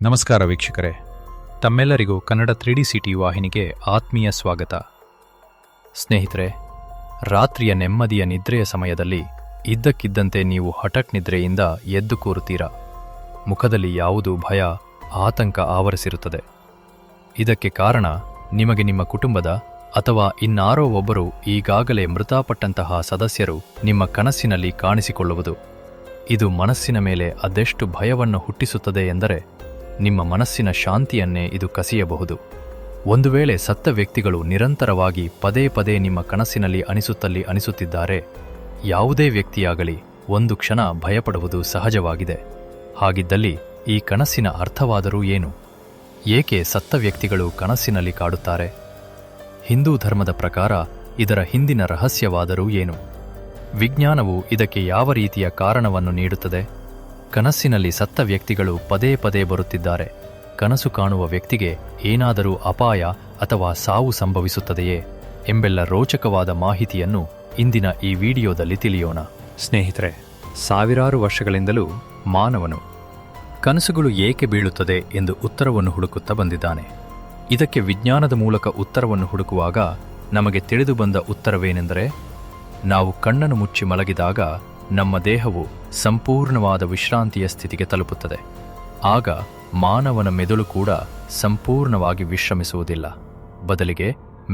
ನಮಸ್ಕಾರ ವೀಕ್ಷಕರೇ, ತಮ್ಮೆಲ್ಲರಿಗೂ ಕನ್ನಡ 3D ಸಿಟಿ ವಾಹಿನಿಗೆ ಆತ್ಮೀಯ ಸ್ವಾಗತ. ಸ್ನೇಹಿತರೆ, ರಾತ್ರಿಯ ನೆಮ್ಮದಿಯ ನಿದ್ರೆಯ ಸಮಯದಲ್ಲಿ ಇದ್ದಕ್ಕಿದ್ದಂತೆ ನೀವು ಹಠಾತ್ ನಿದ್ರೆಯಿಂದ ಎದ್ದು ಕೂರುತ್ತೀರಾ. ಮುಖದಲ್ಲಿ ಯಾವುದೋ ಭಯ, ಆತಂಕ ಆವರಿಸಿರುತ್ತದೆ. ಇದಕ್ಕೆ ಕಾರಣ ನಿಮಗೆ ನಿಮ್ಮ ಕುಟುಂಬದ ಅಥವಾ ಇನ್ನಾರೋ ಒಬ್ಬರು ಈಗಾಗಲೇ ಮೃತಪಟ್ಟಂತಹ ಸದಸ್ಯರು ನಿಮ್ಮ ಕನಸಿನಲ್ಲಿ ಕಾಣಿಸಿಕೊಳ್ಳುವುದು. ಇದು ಮನಸ್ಸಿನ ಮೇಲೆ ಅದೆಷ್ಟು ಭಯವನ್ನು ಹುಟ್ಟಿಸುತ್ತದೆ ಎಂದರೆ ನಿಮ್ಮ ಮನಸ್ಸಿನ ಶಾಂತಿಯನ್ನೇ ಇದು ಕಸಿಯಬಹುದು. ಒಂದು ವೇಳೆ ಸತ್ತ ವ್ಯಕ್ತಿಗಳು ನಿರಂತರವಾಗಿ ಪದೇ ಪದೇ ನಿಮ್ಮ ಕನಸಿನಲ್ಲಿ ಅನಿಸುತ್ತಿದ್ದಾರೆ, ಯಾವುದೇ ವ್ಯಕ್ತಿಯಾಗಲಿ ಒಂದು ಕ್ಷಣ ಭಯಪಡುವುದು ಸಹಜವಾಗಿದೆ. ಹಾಗಿದ್ದಲ್ಲಿ ಈ ಕನಸಿನ ಅರ್ಥವಾದರೂ ಏನು? ಏಕೆ ಸತ್ತ ವ್ಯಕ್ತಿಗಳು ಕನಸಿನಲ್ಲಿ ಕಾಡುತ್ತಾರೆ? ಹಿಂದೂ ಧರ್ಮದ ಪ್ರಕಾರ ಇದರ ಹಿಂದಿನ ರಹಸ್ಯವಾದರೂ ಏನು? ವಿಜ್ಞಾನವು ಇದಕ್ಕೆ ಯಾವ ರೀತಿಯ ಕಾರಣವನ್ನು ನೀಡುತ್ತದೆ? ಕನಸಿನಲ್ಲಿ ಸತ್ತ ವ್ಯಕ್ತಿಗಳು ಪದೇ ಪದೇ ಬರುತ್ತಿದ್ದಾರೆ. ಕನಸು ಕಾಣುವ ವ್ಯಕ್ತಿಗೆ ಏನಾದರೂ ಅಪಾಯ ಅಥವಾ ಸಾವು ಸಂಭವಿಸುತ್ತದೆಯೇ ಎಂಬೆಲ್ಲ ರೋಚಕವಾದ ಮಾಹಿತಿಯನ್ನು ಇಂದಿನ ಈ ವಿಡಿಯೋದಲ್ಲಿ ತಿಳಿಯೋಣ. ಸ್ನೇಹಿತರೆ, ಸಾವಿರಾರು ವರ್ಷಗಳಿಂದಲೂ ಮಾನವನು ಕನಸುಗಳು ಏಕೆ ಬೀಳುತ್ತದೆ ಎಂದು ಉತ್ತರವನ್ನು ಹುಡುಕುತ್ತಾ ಬಂದಿದ್ದಾನೆ. ಇದಕ್ಕೆ ವಿಜ್ಞಾನದ ಮೂಲಕ ಉತ್ತರವನ್ನು ಹುಡುಕುವಾಗ ನಮಗೆ ತಿಳಿದು ಬಂದ ಉತ್ತರವೇನೆಂದರೆ, ನಾವು ಕಣ್ಣನ್ನು ಮುಚ್ಚಿ ಮಲಗಿದಾಗ ನಮ್ಮ ದೇಹವು ಸಂಪೂರ್ಣವಾದ ವಿಶ್ರಾಂತಿಯ ಸ್ಥಿತಿಗೆ ತಲುಪುತ್ತದೆ. ಆಗ ಮಾನವನ ಮೆದುಳು ಕೂಡ ಸಂಪೂರ್ಣವಾಗಿ ವಿಶ್ರಮಿಸುವುದಿಲ್ಲ. ಬದಲಿಗೆ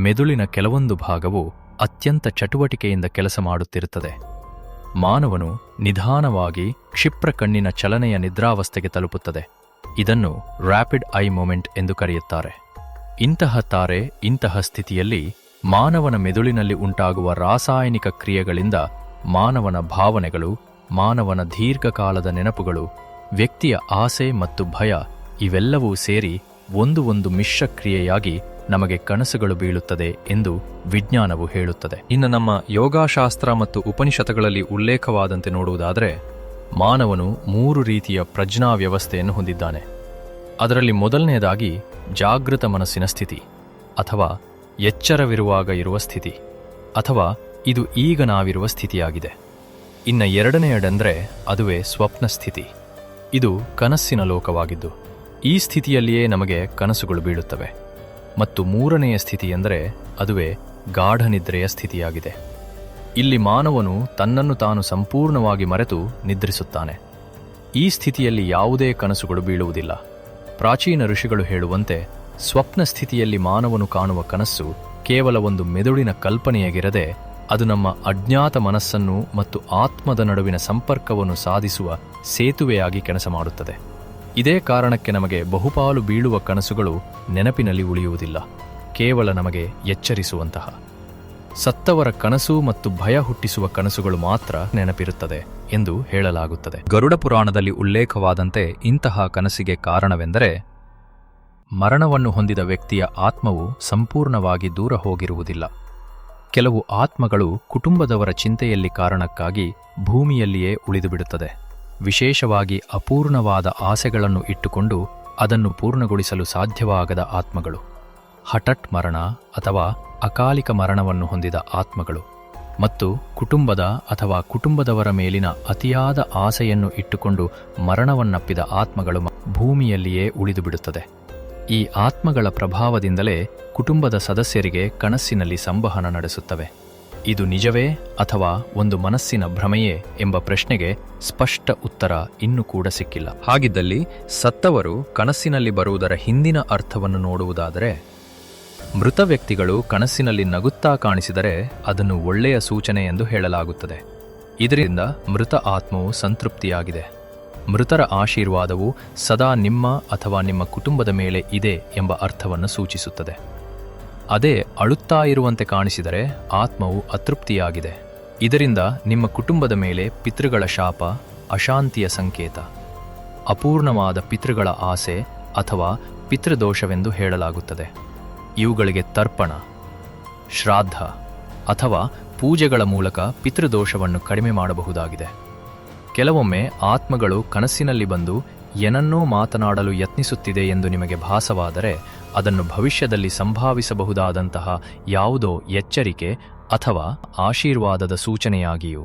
ಮೆದುಳಿನ ಕೆಲವೊಂದು ಭಾಗವು ಅತ್ಯಂತ ಚಟುವಟಿಕೆಯಿಂದ ಕೆಲಸ ಮಾಡುತ್ತಿರುತ್ತದೆ. ಮಾನವನು ನಿಧಾನವಾಗಿ ಕ್ಷಿಪ್ರ ಕಣ್ಣಿನ ಚಲನೆಯ ನಿದ್ರಾವಸ್ಥೆಗೆ ತಲುಪುತ್ತದೆ. ಇದನ್ನು ರ್ಯಾಪಿಡ್ ಐ ಮೂಮೆಂಟ್ ಎಂದು ಕರೆಯುತ್ತಾರೆ. ಇಂತಹ ಸ್ಥಿತಿಯಲ್ಲಿ ಮಾನವನ ಮೆದುಳಿನಲ್ಲಿ ಉಂಟಾಗುವ ರಾಸಾಯನಿಕ ಕ್ರಿಯೆಗಳಿಂದ ಮಾನವನ ಭಾವನೆಗಳು, ಮಾನವನ ದೀರ್ಘಕಾಲದ ನೆನಪುಗಳು, ವ್ಯಕ್ತಿಯ ಆಸೆ ಮತ್ತು ಭಯ ಇವೆಲ್ಲವೂ ಸೇರಿ ಒಂದು ಮಿಶ್ರಕ್ರಿಯೆಯಾಗಿ ನಮಗೆ ಕನಸುಗಳು ಬೀಳುತ್ತದೆ ಎಂದು ವಿಜ್ಞಾನವು ಹೇಳುತ್ತದೆ. ಇನ್ನು ನಮ್ಮ ಯೋಗಶಾಸ್ತ್ರ ಮತ್ತು ಉಪನಿಷತ್ತುಗಳಲ್ಲಿ ಉಲ್ಲೇಖವಾದಂತೆ ನೋಡುವುದಾದರೆ, ಮಾನವನು 3 ರೀತಿಯ ಪ್ರಜ್ಞಾ ವ್ಯವಸ್ಥೆಯನ್ನು ಹೊಂದಿದ್ದಾನೆ. ಅದರಲ್ಲಿ ಮೊದಲನೆಯದಾಗಿ ಜಾಗೃತ ಮನಸ್ಸಿನ ಸ್ಥಿತಿ, ಅಥವಾ ಎಚ್ಚರವಿರುವಾಗ ಇರುವ ಸ್ಥಿತಿ, ಅಥವಾ ಇದು ಈಗ ನಾವಿರುವ ಸ್ಥಿತಿಯಾಗಿದೆ. ಇನ್ನು ಎರಡನೆಯಡೆಂದರೆ ಅದುವೇ ಸ್ವಪ್ನ ಸ್ಥಿತಿ. ಇದು ಕನಸಿನ ಲೋಕವಾಗಿದ್ದು ಈ ಸ್ಥಿತಿಯಲ್ಲಿಯೇ ನಮಗೆ ಕನಸುಗಳು ಬೀಳುತ್ತವೆ. ಮತ್ತು ಮೂರನೆಯ ಸ್ಥಿತಿ ಎಂದರೆ ಅದುವೇ ಗಾಢನಿದ್ರೆಯ ಸ್ಥಿತಿಯಾಗಿದೆ. ಇಲ್ಲಿ ಮಾನವನು ತನ್ನನ್ನು ತಾನು ಸಂಪೂರ್ಣವಾಗಿ ಮರೆತು ನಿದ್ರಿಸುತ್ತಾನೆ. ಈ ಸ್ಥಿತಿಯಲ್ಲಿ ಯಾವುದೇ ಕನಸುಗಳು ಬೀಳುವುದಿಲ್ಲ. ಪ್ರಾಚೀನ ಋಷಿಗಳು ಹೇಳುವಂತೆ ಸ್ವಪ್ನ ಸ್ಥಿತಿಯಲ್ಲಿ ಮಾನವನು ಕಾಣುವ ಕನಸು ಕೇವಲ ಒಂದು ಮೆದುಳಿನ ಕಲ್ಪನೆಯಾಗಿರದೆ ಅದು ನಮ್ಮ ಅಜ್ಞಾತ ಮನಸ್ಸನ್ನು ಮತ್ತು ಆತ್ಮದ ನಡುವಿನ ಸಂಪರ್ಕವನ್ನು ಸಾಧಿಸುವ ಸೇತುವೆಯಾಗಿ ಕೆಲಸ ಮಾಡುತ್ತದೆ. ಇದೇ ಕಾರಣಕ್ಕೆ ನಮಗೆ ಬಹುಪಾಲು ಬೀಳುವ ಕನಸುಗಳು ನೆನಪಿನಲ್ಲಿ ಉಳಿಯುವುದಿಲ್ಲ, ಕೇವಲ ನಮಗೆ ಎಚ್ಚರಿಸುವಂತಹ. ಸತ್ತವರ ಕನಸು ಮತ್ತು ಭಯ ಹುಟ್ಟಿಸುವ ಕನಸುಗಳು ಮಾತ್ರ ನೆನಪಿರುತ್ತದೆ ಎಂದು ಹೇಳಲಾಗುತ್ತದೆ. ಗರುಡ ಪುರಾಣದಲ್ಲಿ ಉಲ್ಲೇಖವಾದಂತೆ ಇಂತಹ ಕನಸಿಗೆ ಕಾರಣವೆಂದರೆ, ಮರಣವನ್ನು ಹೊಂದಿದ ವ್ಯಕ್ತಿಯ ಆತ್ಮವು ಸಂಪೂರ್ಣವಾಗಿ ದೂರ ಹೋಗಿರುವುದಿಲ್ಲ. ಕೆಲವು ಆತ್ಮಗಳು ಕುಟುಂಬದವರ ಚಿಂತೆಯಲ್ಲಿ ಕಾರಣಕ್ಕಾಗಿ ಭೂಮಿಯಲ್ಲಿಯೇ ಉಳಿದುಬಿಡುತ್ತದೆ. ವಿಶೇಷವಾಗಿ ಅಪೂರ್ಣವಾದ ಆಸೆಗಳನ್ನು ಇಟ್ಟುಕೊಂಡು ಅದನ್ನು ಪೂರ್ಣಗೊಳಿಸಲು ಸಾಧ್ಯವಾಗದ ಆತ್ಮಗಳು, ಹಠಾತ್ ಮರಣ ಅಥವಾ ಅಕಾಲಿಕ ಮರಣವನ್ನು ಹೊಂದಿದ ಆತ್ಮಗಳು, ಮತ್ತು ಕುಟುಂಬದ ಅಥವಾ ಕುಟುಂಬದವರ ಮೇಲಿನ ಅತಿಯಾದ ಆಸೆಯನ್ನು ಇಟ್ಟುಕೊಂಡು ಮರಣವನ್ನಪ್ಪಿದ ಆತ್ಮಗಳು ಭೂಮಿಯಲ್ಲಿಯೇ ಉಳಿದುಬಿಡುತ್ತದೆ. ಈ ಆತ್ಮಗಳ ಪ್ರಭಾವದಿಂದಲೇ ಕುಟುಂಬದ ಸದಸ್ಯರಿಗೆ ಕನಸಿನಲ್ಲಿ ಸಂವಹನ ನಡೆಸುತ್ತವೆ. ಇದು ನಿಜವೇ ಅಥವಾ ಒಂದು ಮನಸ್ಸಿನ ಭ್ರಮೆಯೇ ಎಂಬ ಪ್ರಶ್ನೆಗೆ ಸ್ಪಷ್ಟ ಉತ್ತರ ಇನ್ನೂ ಕೂಡ ಸಿಕ್ಕಿಲ್ಲ. ಹಾಗಿದ್ದಲ್ಲಿ ಸತ್ತವರು ಕನಸಿನಲ್ಲಿ ಬರುವುದರ ಹಿಂದಿನ ಅರ್ಥವನ್ನು ನೋಡುವುದಾದರೆ, ಮೃತ ವ್ಯಕ್ತಿಗಳು ಕನಸಿನಲ್ಲಿ ನಗುತ್ತಾ ಕಾಣಿಸಿದರೆ ಅದನ್ನು ಒಳ್ಳೆಯ ಸೂಚನೆ ಎಂದು ಹೇಳಲಾಗುತ್ತದೆ. ಇದರಿಂದ ಮೃತ ಆತ್ಮವು ಸಂತೃಪ್ತಿಯಾಗಿದೆ. ಮೃತರ ಆಶೀರ್ವಾದವು ಸದಾ ನಿಮ್ಮ ಅಥವಾ ನಿಮ್ಮ ಕುಟುಂಬದ ಮೇಲೆ ಇದೆ ಎಂಬ ಅರ್ಥವನ್ನು ಸೂಚಿಸುತ್ತದೆ. ಅದೇ ಅಳುತ್ತಾ ಇರುವಂತೆ ಕಾಣಿಸಿದರೆ ಆತ್ಮವು ಅತೃಪ್ತಿಯಾಗಿದೆ. ಇದರಿಂದ ನಿಮ್ಮ ಕುಟುಂಬದ ಮೇಲೆ ಪಿತೃಗಳ ಶಾಪ, ಅಶಾಂತಿಯ ಸಂಕೇತ, ಅಪೂರ್ಣವಾದ ಪಿತೃಗಳ ಆಸೆ ಅಥವಾ ಪಿತೃದೋಷವೆಂದು ಹೇಳಲಾಗುತ್ತದೆ. ಇವುಗಳಿಗೆ ತರ್ಪಣ, ಶ್ರಾದ್ದ ಅಥವಾ ಪೂಜೆಗಳ ಮೂಲಕ ಪಿತೃದೋಷವನ್ನು ಕಡಿಮೆ ಮಾಡಬಹುದಾಗಿದೆ. ಕೆಲವೊಮ್ಮೆ ಆತ್ಮಗಳು ಕನಸಿನಲ್ಲಿ ಬಂದು ಏನನ್ನೋ ಮಾತನಾಡಲು ಯತ್ನಿಸುತ್ತಿದೆ ಎಂದು ನಿಮಗೆ ಭಾಸವಾದರೆ ಅದನ್ನು ಭವಿಷ್ಯದಲ್ಲಿ ಸಂಭವಿಸಬಹುದಾದಂತಹ ಯಾವುದೋ ಎಚ್ಚರಿಕೆ ಅಥವಾ ಆಶೀರ್ವಾದದ ಸೂಚನೆಯಾಗಿಯೂ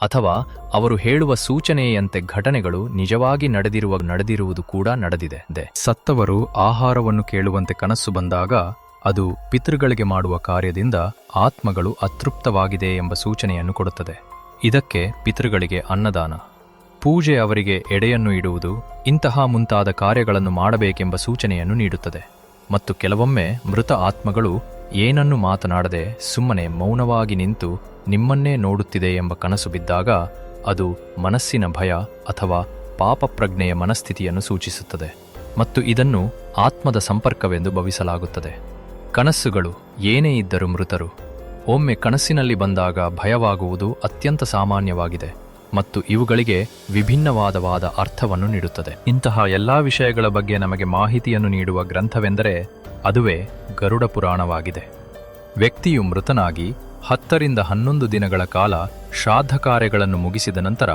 ಅಥವಾ ಅವರು ಹೇಳುವ ಸೂಚನೆಯಂತೆ ಘಟನೆಗಳು ನಿಜವಾಗಿ ನಡೆದಿರುವುದು ಕೂಡ ನಡೆದಿದೆ. ಸತ್ತವರು ಆಹಾರವನ್ನು ಕೇಳುವಂತೆ ಕನಸು ಬಂದಾಗ ಅದು ಪಿತೃಗಳಿಗೆ ಮಾಡುವ ಕಾರ್ಯದಿಂದ ಆತ್ಮಗಳು ಅತೃಪ್ತವಾಗಿದೆ ಎಂಬ ಸೂಚನೆಯನ್ನು ಕೊಡುತ್ತದೆ. ಇದಕ್ಕೆ ಪಿತೃಗಳಿಗೆ ಅನ್ನದಾನ, ಪೂಜೆ, ಅವರಿಗೆ ಎಡೆಯನ್ನು ಇಡುವುದು, ಇಂತಹ ಮುಂತಾದ ಕಾರ್ಯಗಳನ್ನು ಮಾಡಬೇಕೆಂಬ ಸೂಚನೆಯನ್ನು ನೀಡುತ್ತದೆ. ಮತ್ತು ಕೆಲವೊಮ್ಮೆ ಮೃತ ಆತ್ಮಗಳು ಏನನ್ನೂ ಮಾತನಾಡದೆ ಸುಮ್ಮನೆ ಮೌನವಾಗಿ ನಿಂತು ನಿಮ್ಮನ್ನೇ ನೋಡುತ್ತಿದೆ ಎಂಬ ಕನಸು ಬಿದ್ದಾಗ ಅದು ಮನಸ್ಸಿನ ಭಯ ಅಥವಾ ಪಾಪಪ್ರಜ್ಞೆಯ ಮನಸ್ಥಿತಿಯನ್ನು ಸೂಚಿಸುತ್ತದೆ ಮತ್ತು ಇದನ್ನು ಆತ್ಮದ ಸಂಪರ್ಕವೆಂದು ಭಾವಿಸಲಾಗುತ್ತದೆ. ಕನಸುಗಳು ಏನೇ ಇದ್ದರೂ ಮೃತರು ಒಮ್ಮೆ ಕನಸಿನಲ್ಲಿ ಬಂದಾಗ ಭಯವಾಗುವುದು ಅತ್ಯಂತ ಸಾಮಾನ್ಯವಾಗಿದೆ ಮತ್ತು ಇವುಗಳಿಗೆ ವಿಭಿನ್ನವಾದ ಅರ್ಥವನ್ನು ನೀಡುತ್ತದೆ. ಇಂತಹ ಎಲ್ಲಾ ವಿಷಯಗಳ ಬಗ್ಗೆ ನಮಗೆ ಮಾಹಿತಿಯನ್ನು ನೀಡುವ ಗ್ರಂಥವೆಂದರೆ ಅದುವೇ ಗರುಡ ಪುರಾಣವಾಗಿದೆ. ವ್ಯಕ್ತಿಯು ಮೃತನಾಗಿ 10 ರಿಂದ 11 ದಿನಗಳ ಕಾಲ ಶ್ರಾದ್ದ ಕಾರ್ಯಗಳನ್ನು ಮುಗಿಸಿದ ನಂತರ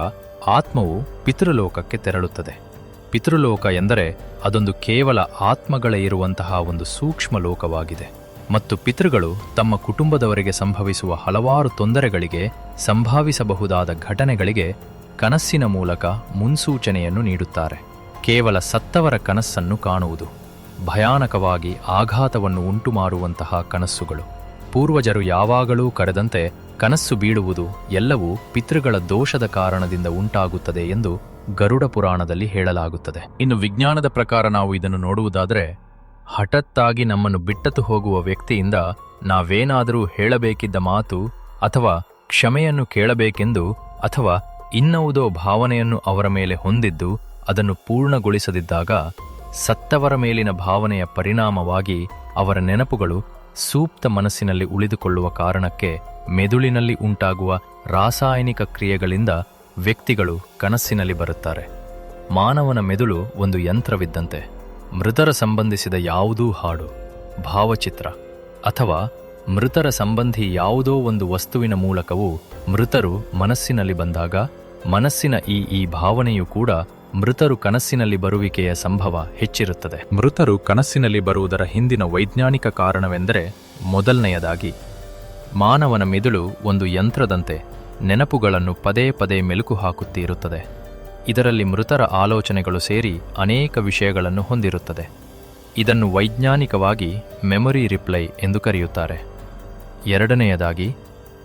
ಆತ್ಮವು ಪಿತೃಲೋಕಕ್ಕೆ ತೆರಳುತ್ತದೆ. ಪಿತೃಲೋಕ ಎಂದರೆ ಅದೊಂದು ಕೇವಲ ಆತ್ಮಗಳೇ ಇರುವಂತಹ ಒಂದು ಸೂಕ್ಷ್ಮ ಲೋಕವಾಗಿದೆ ಮತ್ತು ಪಿತೃಗಳು ತಮ್ಮ ಕುಟುಂಬದವರಿಗೆ ಸಂಭವಿಸುವ ಹಲವಾರು ತೊಂದರೆಗಳಿಗೆ, ಸಂಭವಿಸಬಹುದಾದ ಘಟನೆಗಳಿಗೆ ಕನಸಿನ ಮೂಲಕ ಮುನ್ಸೂಚನೆಯನ್ನು ನೀಡುತ್ತಾರೆ. ಕೇವಲ ಸತ್ತವರ ಕನಸನ್ನು ಕಾಣುವುದು ಭಯಾನಕವಾಗಿ ಆಘಾತವನ್ನು ಉಂಟುಮಾರುವಂತಹ ಕನಸುಗಳು. ಪೂರ್ವಜರು ಯಾವಾಗಲೂ ಕರೆದಂತೆ ಕನಸ್ಸು ಬೀಳುವುದು ಎಲ್ಲವೂ ಪಿತೃಗಳ ದೋಷದ ಕಾರಣದಿಂದ ಉಂಟಾಗುತ್ತದೆ ಎಂದು ಗರುಡ ಪುರಾಣದಲ್ಲಿ ಹೇಳಲಾಗುತ್ತದೆ. ಇನ್ನು ವಿಜ್ಞಾನದ ಪ್ರಕಾರ ನಾವು ಇದನ್ನು ನೋಡುವುದಾದರೆ, ಹಠಾತ್ತಾಗಿ ನಮ್ಮನ್ನು ಬಿಟ್ಟತು ಹೋಗುವ ವ್ಯಕ್ತಿಯಿಂದ ನಾವೇನಾದರೂ ಹೇಳಬೇಕಿದ್ದ ಮಾತು ಅಥವಾ ಕ್ಷಮೆಯನ್ನು ಕೇಳಬೇಕೆಂದು ಅಥವಾ ಇನ್ನವುದೋ ಭಾವನೆಯನ್ನು ಅವರ ಮೇಲೆ ಹೊಂದಿದ್ದು ಅದನ್ನು ಪೂರ್ಣಗೊಳಿಸದಿದ್ದಾಗ ಸತ್ತವರ ಮೇಲಿನ ಭಾವನೆಯ ಪರಿಣಾಮವಾಗಿ ಅವರ ನೆನಪುಗಳು ಸೂಕ್ತ ಮನಸ್ಸಿನಲ್ಲಿ ಉಳಿದುಕೊಳ್ಳುವ ಕಾರಣಕ್ಕೆ ಮೆದುಳಿನಲ್ಲಿ ಉಂಟಾಗುವ ರಾಸಾಯನಿಕ ಕ್ರಿಯೆಗಳಿಂದ ವ್ಯಕ್ತಿಗಳು ಕನಸಿನಲ್ಲಿ ಬರುತ್ತಾರೆ. ಮಾನವನ ಮೆದುಳು ಒಂದು ಯಂತ್ರವಿದ್ದಂತೆ. ಮೃತರ ಸಂಬಂಧಿಸಿದ ಯಾವುದೂ ಹಾಡು, ಭಾವಚಿತ್ರ ಅಥವಾ ಮೃತರ ಸಂಬಂಧಿ ಯಾವುದೋ ಒಂದು ವಸ್ತುವಿನ ಮೂಲಕವೂ ಮೃತರು ಮನಸ್ಸಿನಲ್ಲಿ ಬಂದಾಗ ಮನಸ್ಸಿನ ಈ ಭಾವನೆಯೂ ಕೂಡ ಮೃತರು ಕನಸಿನಲ್ಲಿ ಬರುವಿಕೆಯ ಸಂಭವ ಹೆಚ್ಚಿರುತ್ತದೆ. ಮೃತರು ಕನಸಿನಲ್ಲಿ ಬರುವುದರ ಹಿಂದಿನ ವೈಜ್ಞಾನಿಕ ಕಾರಣವೆಂದರೆ, ಮೊದಲನೆಯದಾಗಿ ಮಾನವನ ಮೆದುಳು ಒಂದು ಯಂತ್ರದಂತೆ ನೆನಪುಗಳನ್ನು ಪದೇ ಪದೇ ಮೆಲುಕು ಹಾಕುತ್ತಿರುತ್ತದೆ. ಇದರಲ್ಲಿ ಮೃತರ ಆಲೋಚನೆಗಳು ಸೇರಿ ಅನೇಕ ವಿಷಯಗಳನ್ನು ಹೊಂದಿರುತ್ತದೆ. ಇದನ್ನು ವೈಜ್ಞಾನಿಕವಾಗಿ ಮೆಮೊರಿ ರಿಪ್ಲೈ ಎಂದು ಕರೆಯುತ್ತಾರೆ. ಎರಡನೆಯದಾಗಿ,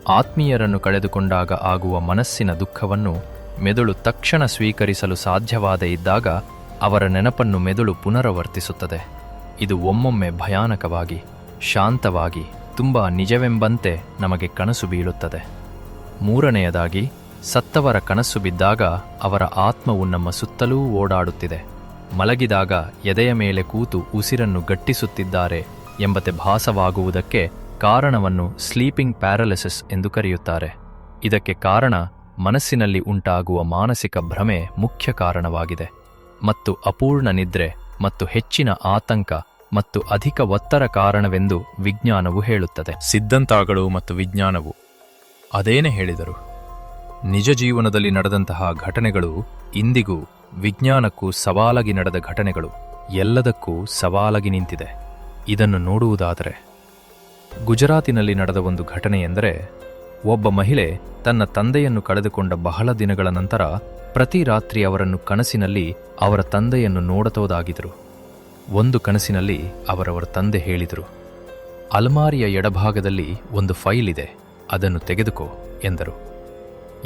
ಆತ್ಮೀಯರನ್ನು ಕಳೆದುಕೊಂಡಾಗ ಆಗುವ ಮನಸ್ಸಿನ ದುಃಖವನ್ನು ಮೆದುಳು ತಕ್ಷಣ ಸ್ವೀಕರಿಸಲು ಸಾಧ್ಯವಾದ ಇದ್ದಾಗ ಅವರ ನೆನಪನ್ನು ಮೆದುಳು ಪುನರಾವರ್ತಿಸುತ್ತದೆ. ಇದು ಒಮ್ಮೊಮ್ಮೆ ಭಯಾನಕವಾಗಿ, ಶಾಂತವಾಗಿ, ತುಂಬ ನಿಜವೆಂಬಂತೆ ನಮಗೆ ಕನಸು ಬೀಳುತ್ತದೆ. ಮೂರನೆಯದಾಗಿ, ಸತ್ತವರ ಕನಸು ಬಿದ್ದಾಗ ಅವರ ಆತ್ಮವು ನಮ್ಮ ಸುತ್ತಲೂ ಓಡಾಡುತ್ತಿದೆ, ಮಲಗಿದಾಗ ಎದೆಯ ಮೇಲೆ ಕೂತು ಉಸಿರನ್ನು ಗಟ್ಟಿಸುತ್ತಿದ್ದಾರೆ ಎಂಬಂತೆ ಭಾಸವಾಗುವುದಕ್ಕೆ ಕಾರಣವನ್ನು ಸ್ಲೀಪಿಂಗ್ ಪ್ಯಾರಲಿಸಿಸ್ ಎಂದು ಕರೆಯುತ್ತಾರೆ. ಇದಕ್ಕೆ ಕಾರಣ ಮನಸ್ಸಿನಲ್ಲಿ ಉಂಟಾಗುವ ಮಾನಸಿಕ ಭ್ರಮೆ ಮುಖ್ಯ ಕಾರಣವಾಗಿದೆ ಮತ್ತು ಅಪೂರ್ಣ ನಿದ್ರೆ ಮತ್ತು ಹೆಚ್ಚಿನ ಆತಂಕ ಮತ್ತು ಅಧಿಕ ಒತ್ತಡ ಕಾರಣವೆಂದು ವಿಜ್ಞಾನವು ಹೇಳುತ್ತದೆ. ಸಿದ್ಧಾಂತಗಳು ಮತ್ತು ವಿಜ್ಞಾನವು ಅದೇನೇ ಹೇಳಿದರು, ನಿಜ ಜೀವನದಲ್ಲಿ ನಡೆದಂತಹ ಘಟನೆಗಳು ಇಂದಿಗೂ ವಿಜ್ಞಾನಕ್ಕೂ ಸವಾಲಾಗಿ ನಡೆದ ಘಟನೆಗಳು ಎಲ್ಲದಕ್ಕೂ ಸವಾಲಾಗಿ ನಿಂತಿದೆ. ಇದನ್ನು ನೋಡುವುದಾದರೆ, ಗುಜರಾತಿನಲ್ಲಿ ನಡೆದ ಒಂದು ಘಟನೆ ಎಂದರೆ, ಒಬ್ಬ ಮಹಿಳೆ ತನ್ನ ತಂದೆಯನ್ನು ಕಳೆದುಕೊಂಡ ಬಹಳ ದಿನಗಳ ನಂತರ ಪ್ರತಿ ರಾತ್ರಿ ಅವರನ್ನು ಕನಸಿನಲ್ಲಿ ಅವರ ತಂದೆಯನ್ನು ನೋಡತೋದಾಗಿದ್ದರು. ಒಂದು ಕನಸಿನಲ್ಲಿ ಅವರವರ ತಂದೆ ಹೇಳಿದರು, ಅಲ್ಮಾರಿಯ ಎಡಭಾಗದಲ್ಲಿ ಒಂದು ಫೈಲ್ ಇದೆ, ಅದನ್ನು ತೆಗೆದುಕೋ ಎಂದರು.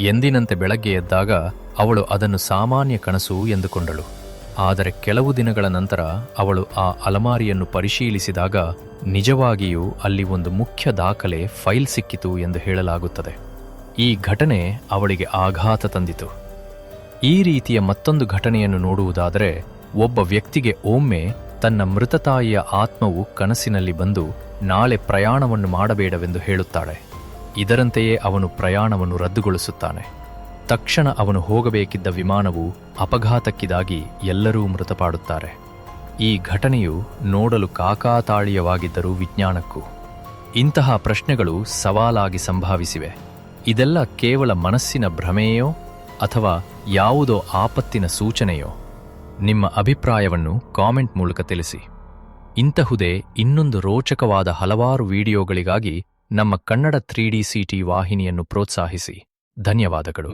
ಎಂದಿನಂತೆ ಬೆಳಗ್ಗೆ ಎದ್ದಾಗ ಅವಳು ಅದನ್ನು ಸಾಮಾನ್ಯ ಕನಸು ಎಂದುಕೊಂಡಳು. ಆದರೆ ಕೆಲವು ದಿನಗಳ ನಂತರ ಅವಳು ಆ ಅಲಮಾರಿಯನ್ನು ಪರಿಶೀಲಿಸಿದಾಗ ನಿಜವಾಗಿಯೂ ಅಲ್ಲಿ ಒಂದು ಮುಖ್ಯ ದಾಖಲೆ ಫೈಲ್ ಸಿಕ್ಕಿತು ಎಂದು ಹೇಳಲಾಗುತ್ತದೆ. ಈ ಘಟನೆ ಅವಳಿಗೆ ಆಘಾತ ತಂದಿತು. ಈ ರೀತಿಯ ಮತ್ತೊಂದು ಘಟನೆಯನ್ನು ನೋಡುವುದಾದರೆ, ಒಬ್ಬ ವ್ಯಕ್ತಿಗೆ ಒಮ್ಮೆ ತನ್ನ ಮೃತ ತಾಯಿಯ ಆತ್ಮವು ಕನಸಿನಲ್ಲಿ ಬಂದು ನಾಳೆ ಪ್ರಯಾಣವನ್ನು ಮಾಡಬೇಡವೆಂದು ಹೇಳುತ್ತಾಳೆ. ಇದರಂತೆಯೇ ಅವನು ಪ್ರಯಾಣವನ್ನು ರದ್ದುಗೊಳಿಸುತ್ತಾನೆ. ತಕ್ಷಣ ಅವನು ಹೋಗಬೇಕಿದ್ದ ವಿಮಾನವು ಅಪಘಾತಕ್ಕಿದಾಗಿ ಎಲ್ಲರೂ ಮೃತಪಾಡುತ್ತಾರೆ. ಈ ಘಟನೆಯು ನೋಡಲು ಕಾಕಾತಾಳೀಯವಾಗಿದ್ದರೂ ವಿಜ್ಞಾನಕ್ಕೂ ಇಂತಹ ಪ್ರಶ್ನೆಗಳು ಸವಾಲಾಗಿ ಸಂಭವಿಸಿವೆ. ಇದೆಲ್ಲ ಕೇವಲ ಮನಸ್ಸಿನ ಭ್ರಮೆಯೋ ಅಥವಾ ಯಾವುದೋ ಆಪತ್ತಿನ ಸೂಚನೆಯೋ? ನಿಮ್ಮ ಅಭಿಪ್ರಾಯವನ್ನು ಕಾಮೆಂಟ್ ಮೂಲಕ ತಿಳಿಸಿ. ಇಂತಹುದೇ ಇನ್ನೊಂದು ರೋಚಕವಾದ ಹಲವಾರು ವಿಡಿಯೋಗಳಿಗಾಗಿ ನಮ್ಮ ಕನ್ನಡ 3D CT ವಾಹಿನಿಯನ್ನು ಪ್ರೋತ್ಸಾಹಿಸಿ. ಧನ್ಯವಾದಗಳು.